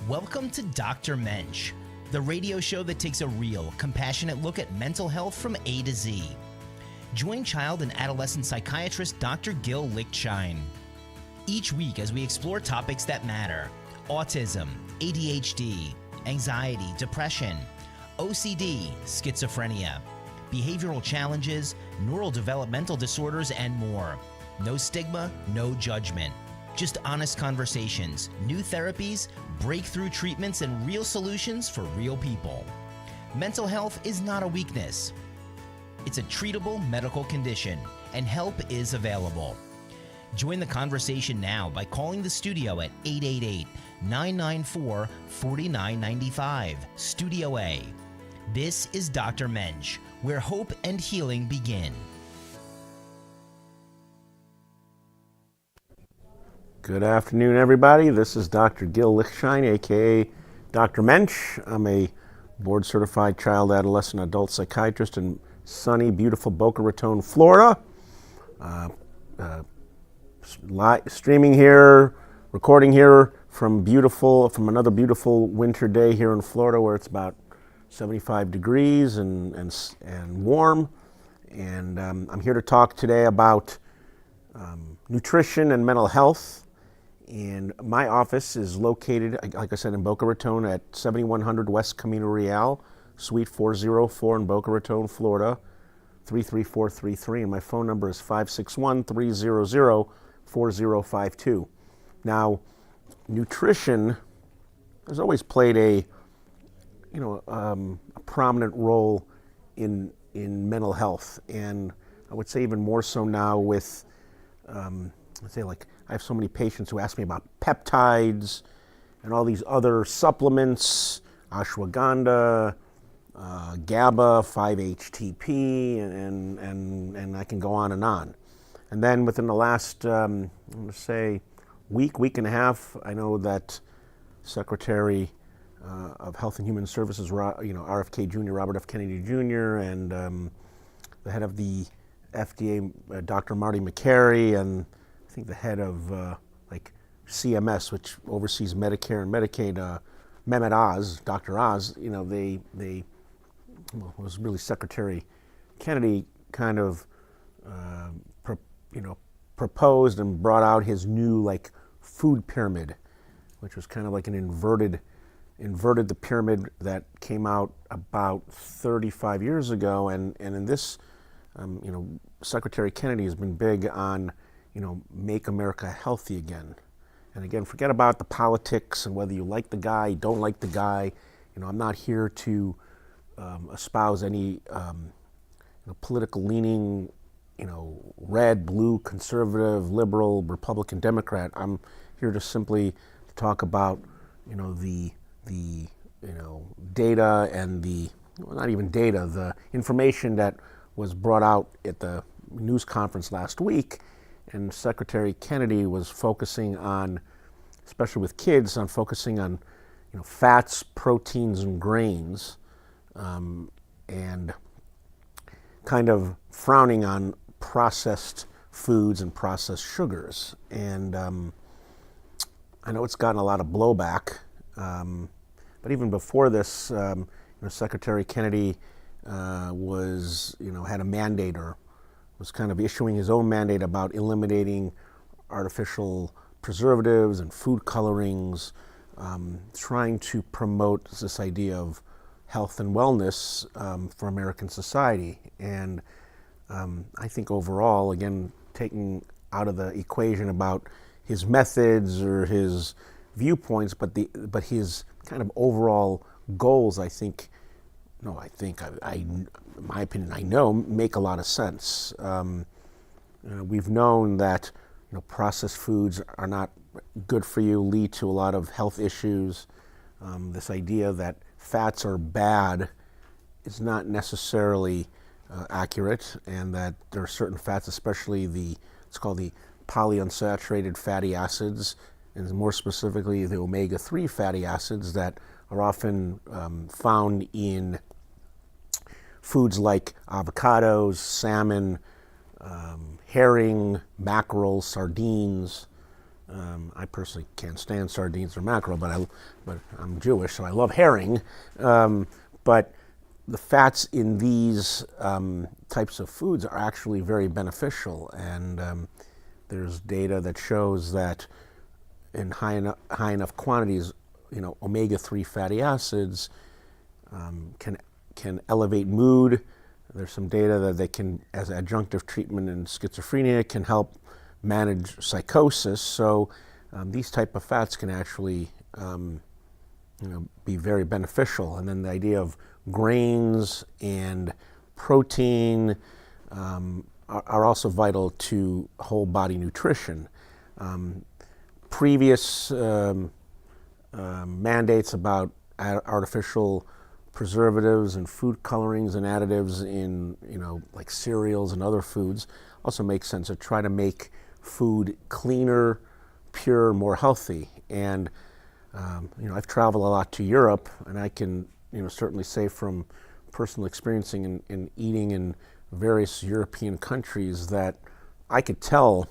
Welcome to Dr. Mensch, the radio show that takes a real, compassionate look at mental health from A to Z. Join child and adolescent psychiatrist Dr. Gil Lichtshein each week as we explore topics that matter: autism, ADHD, anxiety, depression, OCD, schizophrenia, behavioral challenges, neurodevelopmental disorders, and more. No stigma, no judgment. Just honest conversations, new therapies, breakthrough treatments, and real solutions for real people. Mental health is not a weakness. It's a treatable medical condition, and help is available. Join the conversation now by calling the studio at 888-994-4995, Studio A. This is Dr. Mensch, where hope and healing begin. Good afternoon, everybody. This is Dr. Gil Lichtshein, aka Dr. Mensch. I'm a board-certified child, adolescent, adult psychiatrist in sunny, beautiful Boca Raton, Florida. Streaming here, recording here from another beautiful winter day here in Florida, where it's about 75 degrees and warm. And I'm here to talk today about nutrition and mental health. And my office is located, like I said, in Boca Raton at 7100 West Camino Real, Suite 404 in Boca Raton, Florida, 33433. And my phone number is 561-300-4052. Now, nutrition has always played a prominent role in mental health, and I would say even more so now with, I have so many patients who ask me about peptides and all these other supplements, ashwagandha, GABA, 5-HTP, and I can go on and on. And then within the last, I'm going to say, week and a half, I know that Secretary of Health and Human Services, RFK Jr., Robert F. Kennedy Jr., and the head of the FDA, Dr. Marty McCary, and I think the head of CMS, which oversees Medicare and Medicaid, Mehmet Oz, Dr. Oz, was really Secretary Kennedy kind of proposed and brought out his new food pyramid, which was kind of like an inverted the pyramid that came out about 35 years ago, and in this, Secretary Kennedy has been big on make America healthy again. And again, forget about the politics and whether you like the guy, don't like the guy. I'm not here to espouse any political leaning, red, blue, conservative, liberal, Republican, Democrat. I'm here to simply talk about the data and not even data, the information that was brought out at the news conference last week. And Secretary Kennedy was focusing on, especially with kids, focusing on fats, proteins, and grains, and kind of frowning on processed foods and processed sugars. And I know it's gotten a lot of blowback, but even before this, Secretary Kennedy was, had a mandate, or was kind of issuing his own mandate about eliminating artificial preservatives and food colorings, trying to promote this idea of health and wellness for American society. And I think overall, again, taking out of the equation about his methods or his viewpoints, but his kind of overall goals, in my opinion, I know, make a lot of sense. We've known that processed foods are not good for you, lead to a lot of health issues. This idea that fats are bad is not necessarily accurate, and that there are certain fats, especially it's called the polyunsaturated fatty acids, and more specifically the omega-3 fatty acids that are often found in foods like avocados, salmon, herring, mackerel, sardines, I personally can't stand sardines or mackerel, but I'm Jewish, so I love herring. But the fats in these types of foods are actually very beneficial, and there's data that shows that in high enough quantities, omega-3 fatty acids can elevate mood. There's some data that they can, as adjunctive treatment in schizophrenia, can help manage psychosis. So these type of fats can actually be very beneficial. And then the idea of grains and protein are also vital to whole body nutrition. Previous mandates about artificial preservatives and food colorings and additives in like cereals and other foods also make sense to try to make food cleaner, pure, more healthy. And I've traveled a lot to Europe, and I can certainly say from personal experiencing in eating in various European countries that I could tell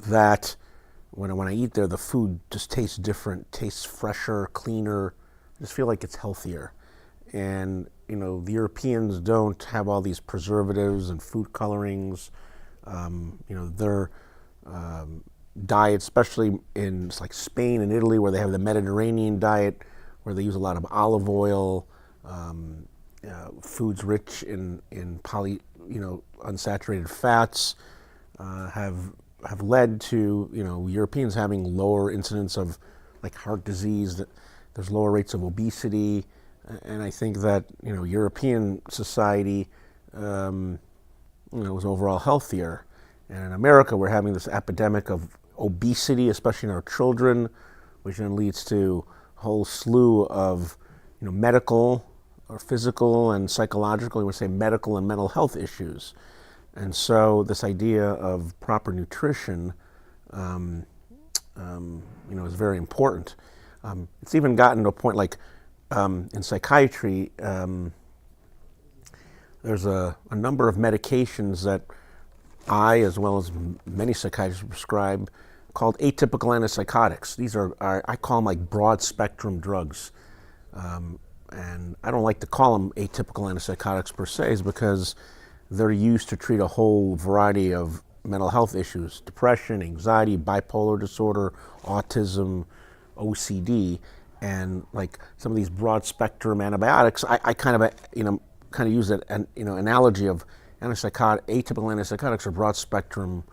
that when I eat there, the food just tastes different, tastes fresher, cleaner. I just feel like it's healthier. And the Europeans don't have all these preservatives and food colorings. Their diet, especially in like Spain and Italy, where they have the Mediterranean diet, where they use a lot of olive oil, foods rich in unsaturated fats, have led to Europeans having lower incidence of like heart disease. That there's lower rates of obesity, and I think that European society was overall healthier. And in America, we're having this epidemic of obesity, especially in our children, which then leads to a whole slew of medical or physical and psychological, we would say medical and mental health issues. And so this idea of proper nutrition is very important. It's even gotten to a point like in psychiatry, there's a number of medications that I, as well as many psychiatrists, prescribe called atypical antipsychotics. These are I call them like broad spectrum drugs. And I don't like to call them atypical antipsychotics per se, because they're used to treat a whole variety of mental health issues: depression, anxiety, bipolar disorder, autism, OCD. And like some of these broad spectrum antibiotics, I kind of use that analogy of atypical antipsychotics are broad spectrum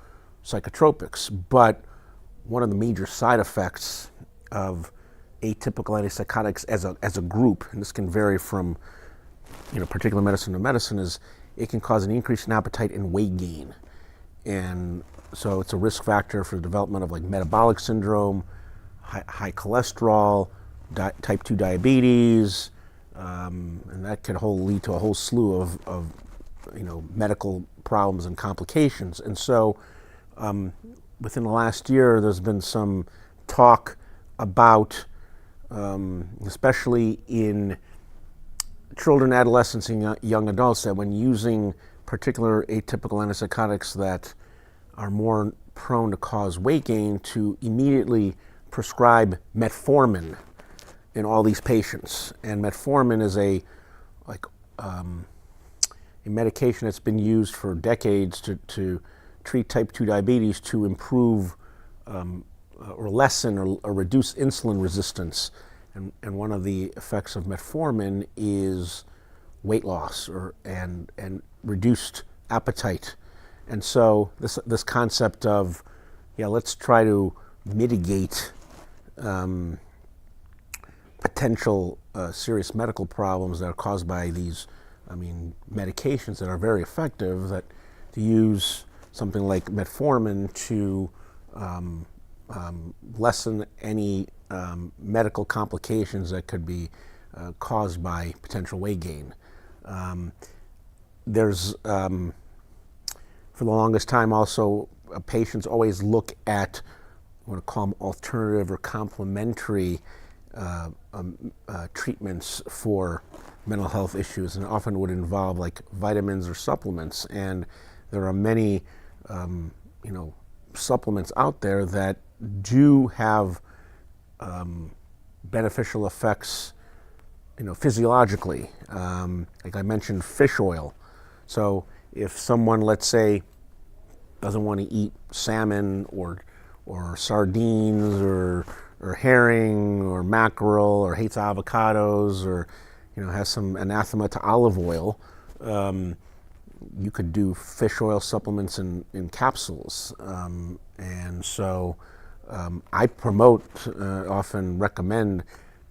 psychotropics. But one of the major side effects of atypical antipsychotics as a group, and this can vary from particular medicine to medicine, is it can cause an increase in appetite and weight gain. And so it's a risk factor for the development of like metabolic syndrome, high cholesterol, type 2 diabetes, and that could lead to a whole slew of medical problems and complications. And so within the last year, there's been some talk about, especially in children, adolescents, and young adults, that when using particular atypical antipsychotics that are more prone to cause weight gain, to immediately prescribe metformin in all these patients. And metformin is a medication that's been used for decades to treat type 2 diabetes, to improve or lessen or reduce insulin resistance. And one of the effects of metformin is weight loss and reduced appetite. And so this concept of, let's try to mitigate potential serious medical problems that are caused by these, medications that are very effective, that to use something like metformin to lessen any medical complications that could be caused by potential weight gain. There's, for the longest time also, patients always look at, I want to call them alternative or complementary treatments for mental health issues, and often would involve like vitamins or supplements. And there are many, supplements out there that do have beneficial effects, physiologically. Like I mentioned, fish oil. So if someone, let's say, doesn't want to eat salmon or sardines or herring or mackerel or hates avocados or has some anathema to olive oil, you could do fish oil supplements in capsules. And so I promote, often recommend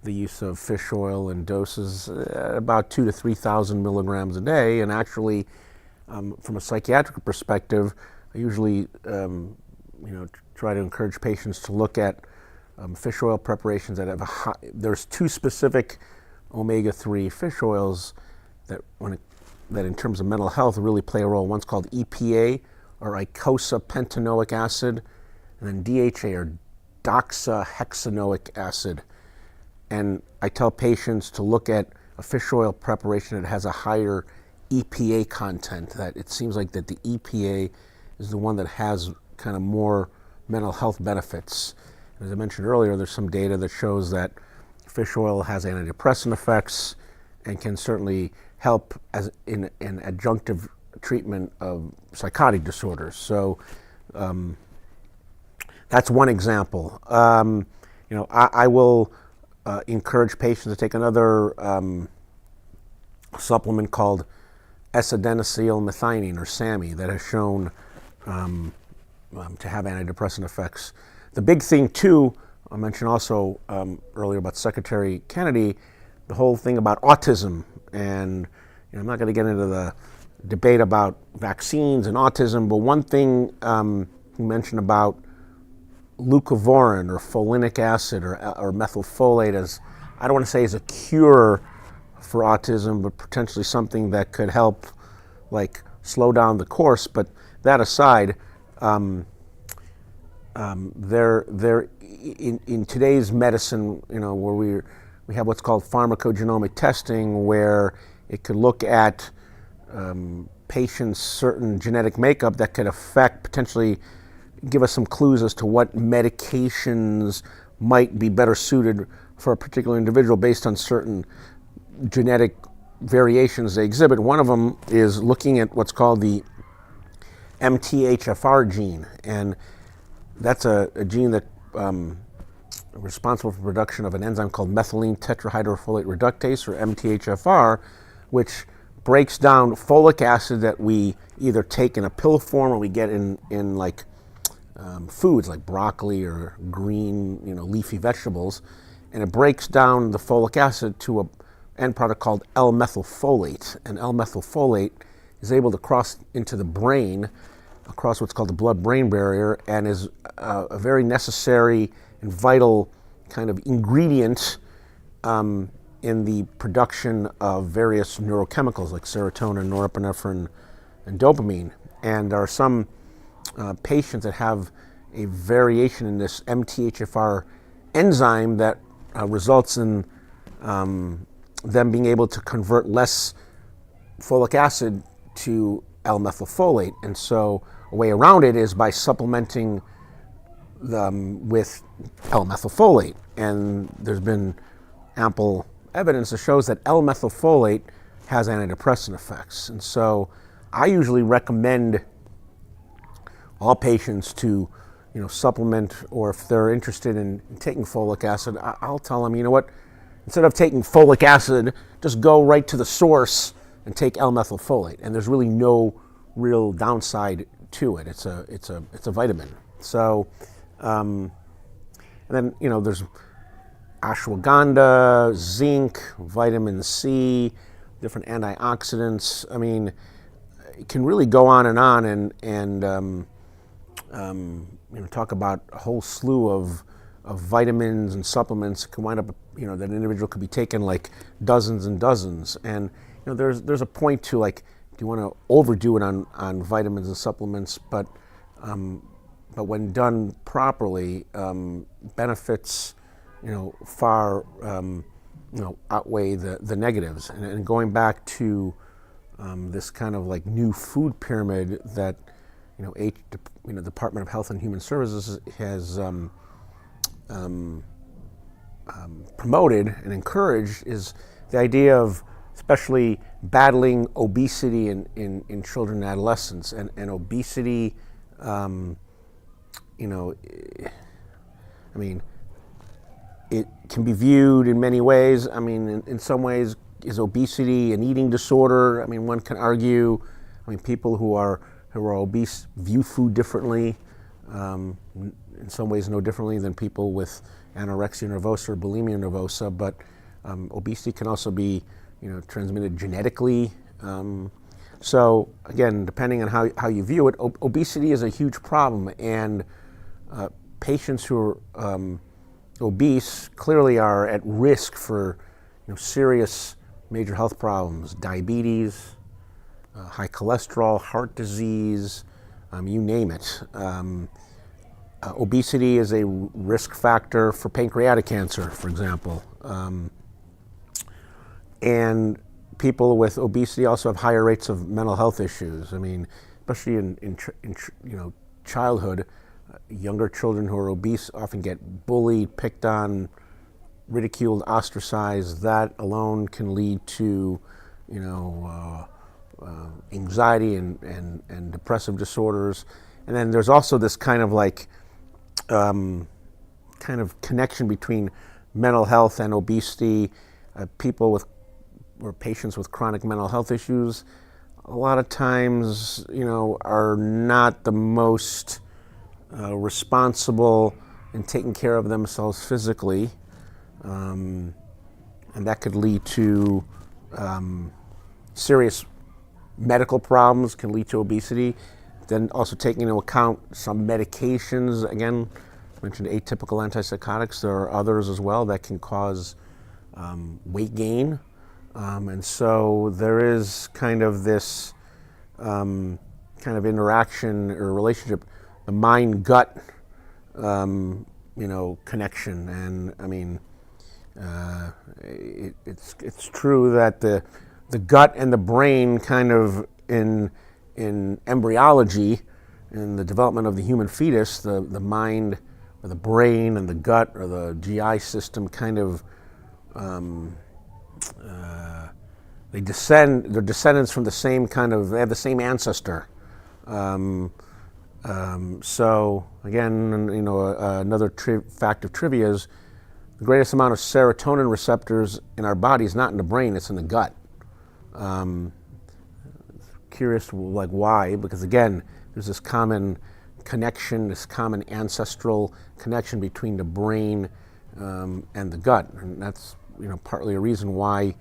the use of fish oil in doses at about 2,000 to 3,000 milligrams a day. And actually, from a psychiatric perspective, I usually try to encourage patients to look at fish oil preparations that have a high. There's two specific omega-3 fish oils that in terms of mental health really play a role. One's called EPA, or eicosapentaenoic acid, and then DHA, or doxahexaenoic acid. And I tell patients to look at a fish oil preparation that has a higher EPA content, that it seems like that the EPA is the one that has kind of more mental health benefits. As I mentioned earlier, there's some data that shows that fish oil has antidepressant effects and can certainly help as in adjunctive treatment of psychotic disorders. So that's one example. I will encourage patients to take another supplement called S-adenosylmethionine, or SAMe, that has shown to have antidepressant effects. The big thing too, I mentioned also earlier about Secretary Kennedy, the whole thing about autism. And I'm not going to get into the debate about vaccines and autism, but one thing he mentioned about leucovorin, or folinic acid, or methylfolate, as I don't want to say as a cure for autism, but potentially something that could help, like, slow down the course. But that aside, in today's medicine, where we have what's called pharmacogenomic testing, where it could look at patients' certain genetic makeup that could affect, potentially give us some clues as to what medications might be better suited for a particular individual based on certain genetic variations they exhibit. One of them is looking at what's called the MTHFR gene, and that's a gene that responsible for production of an enzyme called methylene tetrahydrofolate reductase, or MTHFR, which breaks down folic acid that we either take in a pill form or we get in like foods like broccoli or green, leafy vegetables, and it breaks down the folic acid to a end product called L-methylfolate. And L-methylfolate is able to cross into the brain, across what's called the blood-brain barrier, and is a very necessary and vital kind of ingredient in the production of various neurochemicals like serotonin, norepinephrine, and dopamine. And there are some patients that have a variation in this MTHFR enzyme that results in them being able to convert less folic acid to L-methylfolate. And so a way around it is by supplementing them with L-methylfolate. And there's been ample evidence that shows that L-methylfolate has antidepressant effects. And so I usually recommend all patients to supplement, or if they're interested in taking folic acid, I'll tell them, instead of taking folic acid, just go right to the source and take L-methylfolate. And there's really no real downside to it. It's a vitamin. So, and then there's ashwagandha, zinc, vitamin C, different antioxidants. I mean, it can really go on and talk about a whole slew of vitamins and supplements. Can wind up, that an individual could be taking like dozens and dozens. And there's a point to, like, do you want to overdo it on vitamins and supplements? But when done properly, benefits far outweigh the negatives. And going back to this kind of like new food pyramid that Department of Health and Human Services has promoted and encouraged is the idea of especially battling obesity in children and adolescents. And obesity, it can be viewed in many ways. In some ways, is obesity an eating disorder? One can argue. People who are obese view food differently, in some ways no differently than people with anorexia nervosa or bulimia nervosa. But obesity can also be, transmitted genetically. So again, depending on how you view it, obesity is a huge problem, and patients who are obese clearly are at risk for serious major health problems: diabetes, high cholesterol, heart disease, you name it. Obesity is a risk factor for pancreatic cancer, for example. And people with obesity also have higher rates of mental health issues. Especially in childhood, younger children who are obese often get bullied, picked on, ridiculed, ostracized. That alone can lead to, anxiety and depressive disorders. And then there's also this kind of connection between mental health and obesity. Patients with chronic mental health issues, a lot of times, are not the most responsible in taking care of themselves physically, and that could lead to serious medical problems, can lead to obesity. Then also taking into account some medications, again, I mentioned atypical antipsychotics, there are others as well that can cause weight gain. And so there is kind of this interaction or relationship, the mind-gut, connection. And it's true that the gut and the brain kind of in embryology, in the development of the human fetus, the mind or the brain and the gut or the GI system kind of they're descendants from the same they have the same ancestor. So again, another fact of trivia is the greatest amount of serotonin receptors in our body is not in the brain, it's in the gut. Curious why, because again, there's this common connection, this common ancestral connection between the brain and the gut. And that's partly a reason why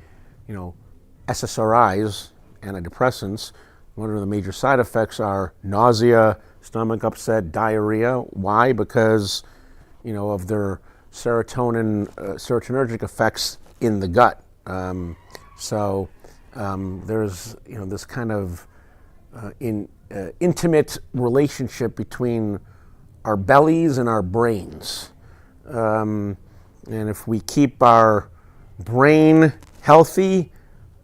SSRIs, antidepressants, one of the major side effects are nausea, stomach upset, diarrhea. Why? Because of their serotonergic effects in the gut. So there's this kind of intimate relationship between our bellies and our brains. And if we keep our brain healthy,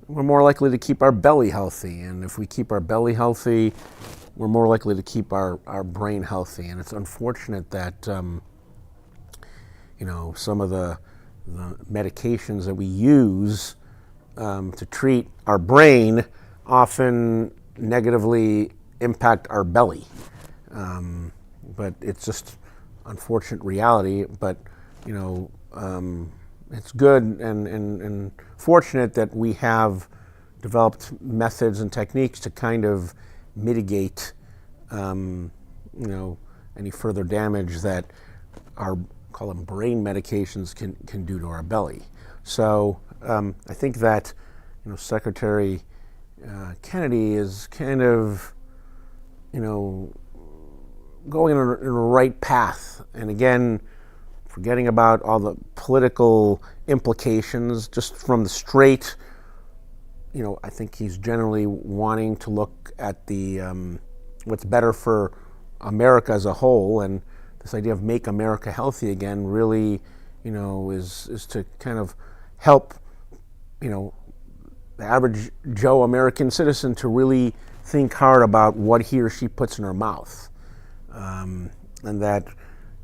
we're more likely to keep our belly healthy. And if we keep our belly healthy, we're more likely to keep our brain healthy. And it's unfortunate that some of the medications that we use to treat our brain often negatively impact our belly. But it's just unfortunate reality. But it's good and fortunate that we have developed methods and techniques to kind of mitigate any further damage that our, call them brain medications, can do to our belly. So I think that Secretary Kennedy is kind of going in a right path, and again, forgetting about all the political implications, just from the straight, I think he's generally wanting to look at the what's better for America as a whole, and this idea of make America healthy again really, is to kind of help, the average Joe American citizen to really think hard about what he or she puts in her mouth, and that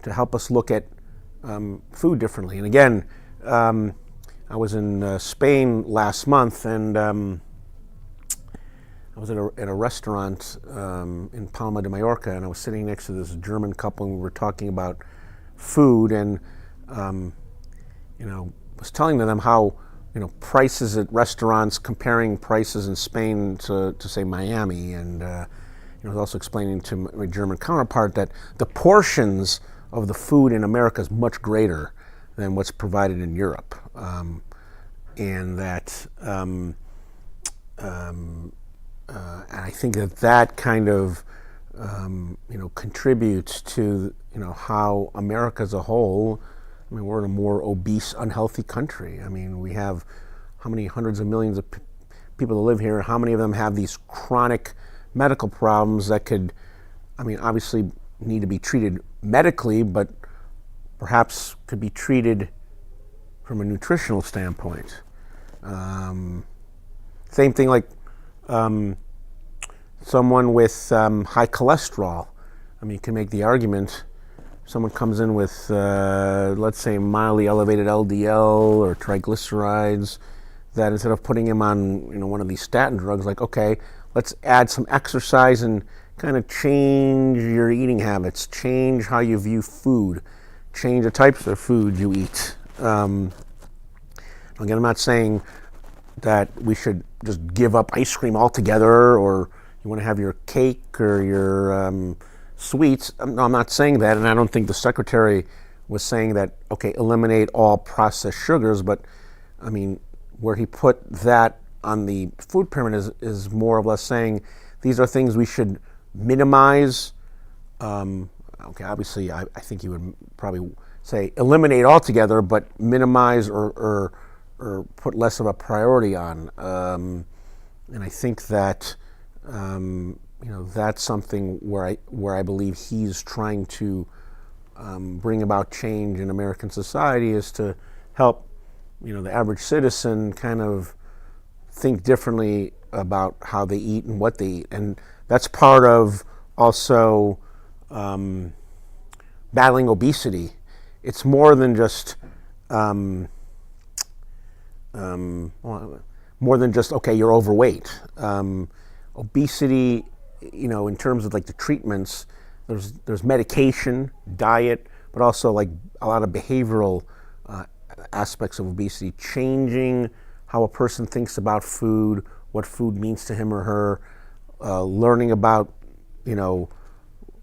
to help us look at food differently. And again, I was in Spain last month, and I was at a restaurant in Palma de Mallorca, and I was sitting next to this German couple, and we were talking about food, and was telling them how prices at restaurants, comparing prices in Spain to say Miami, and I was also explaining to my German counterpart that the portions of the food in America is much greater than what's provided in Europe, and that and I think that kind of contributes to how America as a whole. I mean, we're in a more obese, unhealthy country. I mean, we have how many hundreds of millions of people that live here, and how many of them have these chronic medical problems that could, obviously need to be treated medically, but perhaps could be treated from a nutritional standpoint. Same thing like someone with high cholesterol. You can make the argument, someone comes in with, let's say, mildly elevated LDL or triglycerides, that instead of putting him on, one of these statin drugs, like, okay, let's add some exercise and kind of change your eating habits, change how you view food, change the types of food you eat. Again, I'm not saying that we should just give up ice cream altogether, or you want to have your cake or your sweets. No, I'm not saying that, and I don't think the secretary was saying that, okay, eliminate all processed sugars, but where he put that on the food pyramid is more or less saying these are things we should minimize. Okay, obviously I think you would probably say eliminate altogether, but minimize or put less of a priority on. And I think that that's something where I believe he's trying to bring about change in American society, is to help the average citizen kind of think differently about how they eat and what they eat, and that's part of also battling obesity. It's more than just okay, you're overweight. Obesity, in terms of like the treatments, there's medication, diet, but also like a lot of behavioral aspects of obesity, changing how a person thinks about food, what food means to him or her, learning about,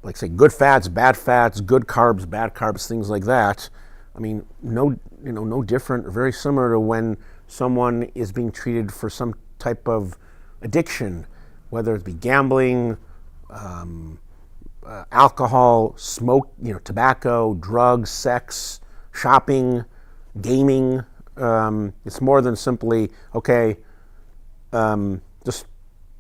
like say good fats, good carbs, bad carbs, things like that. No different, or very similar to when someone is being treated for some type of addiction, whether it be gambling, alcohol, smoke, tobacco, drugs, sex, shopping, gaming. It's more than simply, okay, just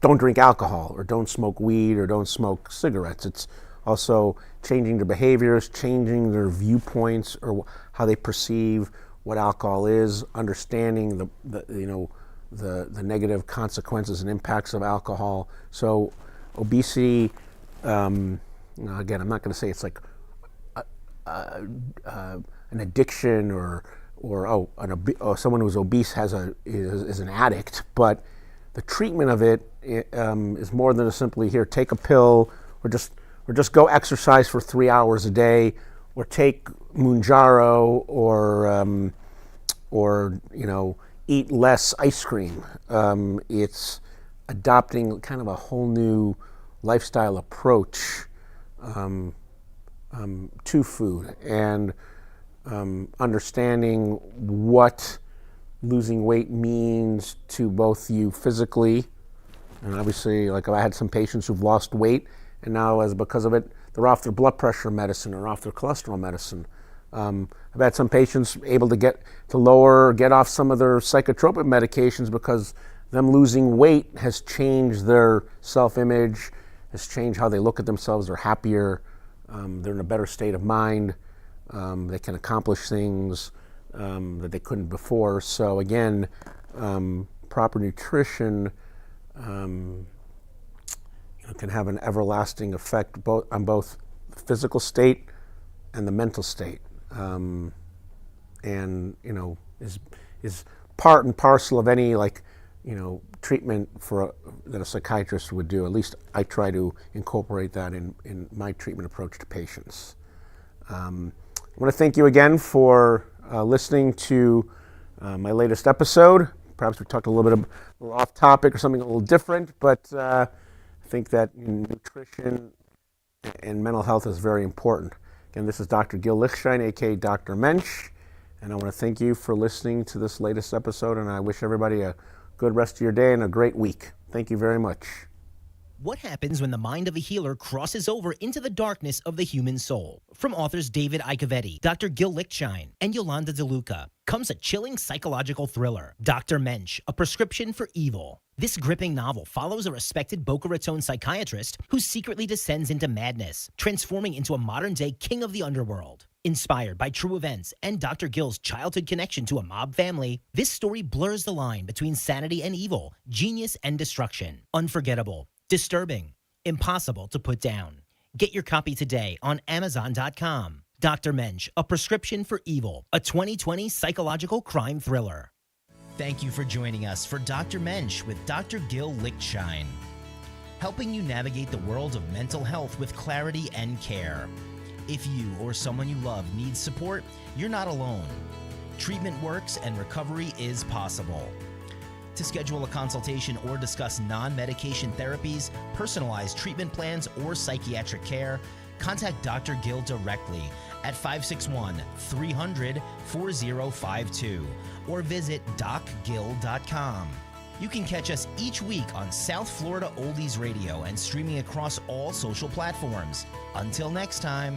don't drink alcohol, or don't smoke weed, or don't smoke cigarettes. It's also changing their behaviors, changing their viewpoints, or how they perceive what alcohol is, understanding the negative consequences and impacts of alcohol. So obesity, again, I'm not going to say it's like an addiction, or someone who's obese is an addict, but the treatment of it is more than simply, here, take a pill, or just go exercise for 3 hours a day, or take Mounjaro, or eat less ice cream. It's adopting kind of a whole new lifestyle approach to food, and understanding what losing weight means to both you physically, and obviously, like, I had some patients who've lost weight, and now, because of it, they're off their blood pressure medicine or off their cholesterol medicine. I've had some patients able to get off some of their psychotropic medications because them losing weight has changed their self-image, has changed how they look at themselves. They're happier, they're in a better state of mind, they can accomplish things that they couldn't before. So again, proper nutrition can have an everlasting effect on both the physical state and the mental state, and is part and parcel of any treatment that a psychiatrist would do. At least I try to incorporate that in my treatment approach to patients. I want to thank you again for listening to my latest episode. Perhaps we talked a little off topic or something a little different, but I think that nutrition and mental health is very important. Again, this is Dr. Gil Lichtshein, aka Dr. Mensch, and I want to thank you for listening to this latest episode, and I wish everybody a good rest of your day and a great week. Thank you very much. What happens when the mind of a healer crosses over into the darkness of the human soul? From authors David Icovetti, Dr. Gil Lichtshein, and Yolanda DeLuca comes a chilling psychological thriller, Dr. Mensch, A Prescription for Evil. This gripping novel follows a respected Boca Raton psychiatrist who secretly descends into madness, transforming into a modern-day king of the underworld. Inspired by true events and Dr. Gil's childhood connection to a mob family, this story blurs the line between sanity and evil, genius and destruction. Unforgettable, disturbing, impossible to put down. Get your copy today on Amazon.com. Dr. Mensch, A Prescription for Evil, a 2020 psychological crime thriller. Thank you for joining us for Dr. Mensch with Dr. Gil Lichtshein, helping you navigate the world of mental health with clarity and care. If you or someone you love needs support, you're not alone. Treatment works and recovery is possible. To schedule a consultation or discuss non-medication therapies, personalized treatment plans, or psychiatric care, contact Dr. Gil directly at 561-300-4052 or visit docgil.com. You can catch us each week on South Florida Oldies Radio and streaming across all social platforms. Until next time.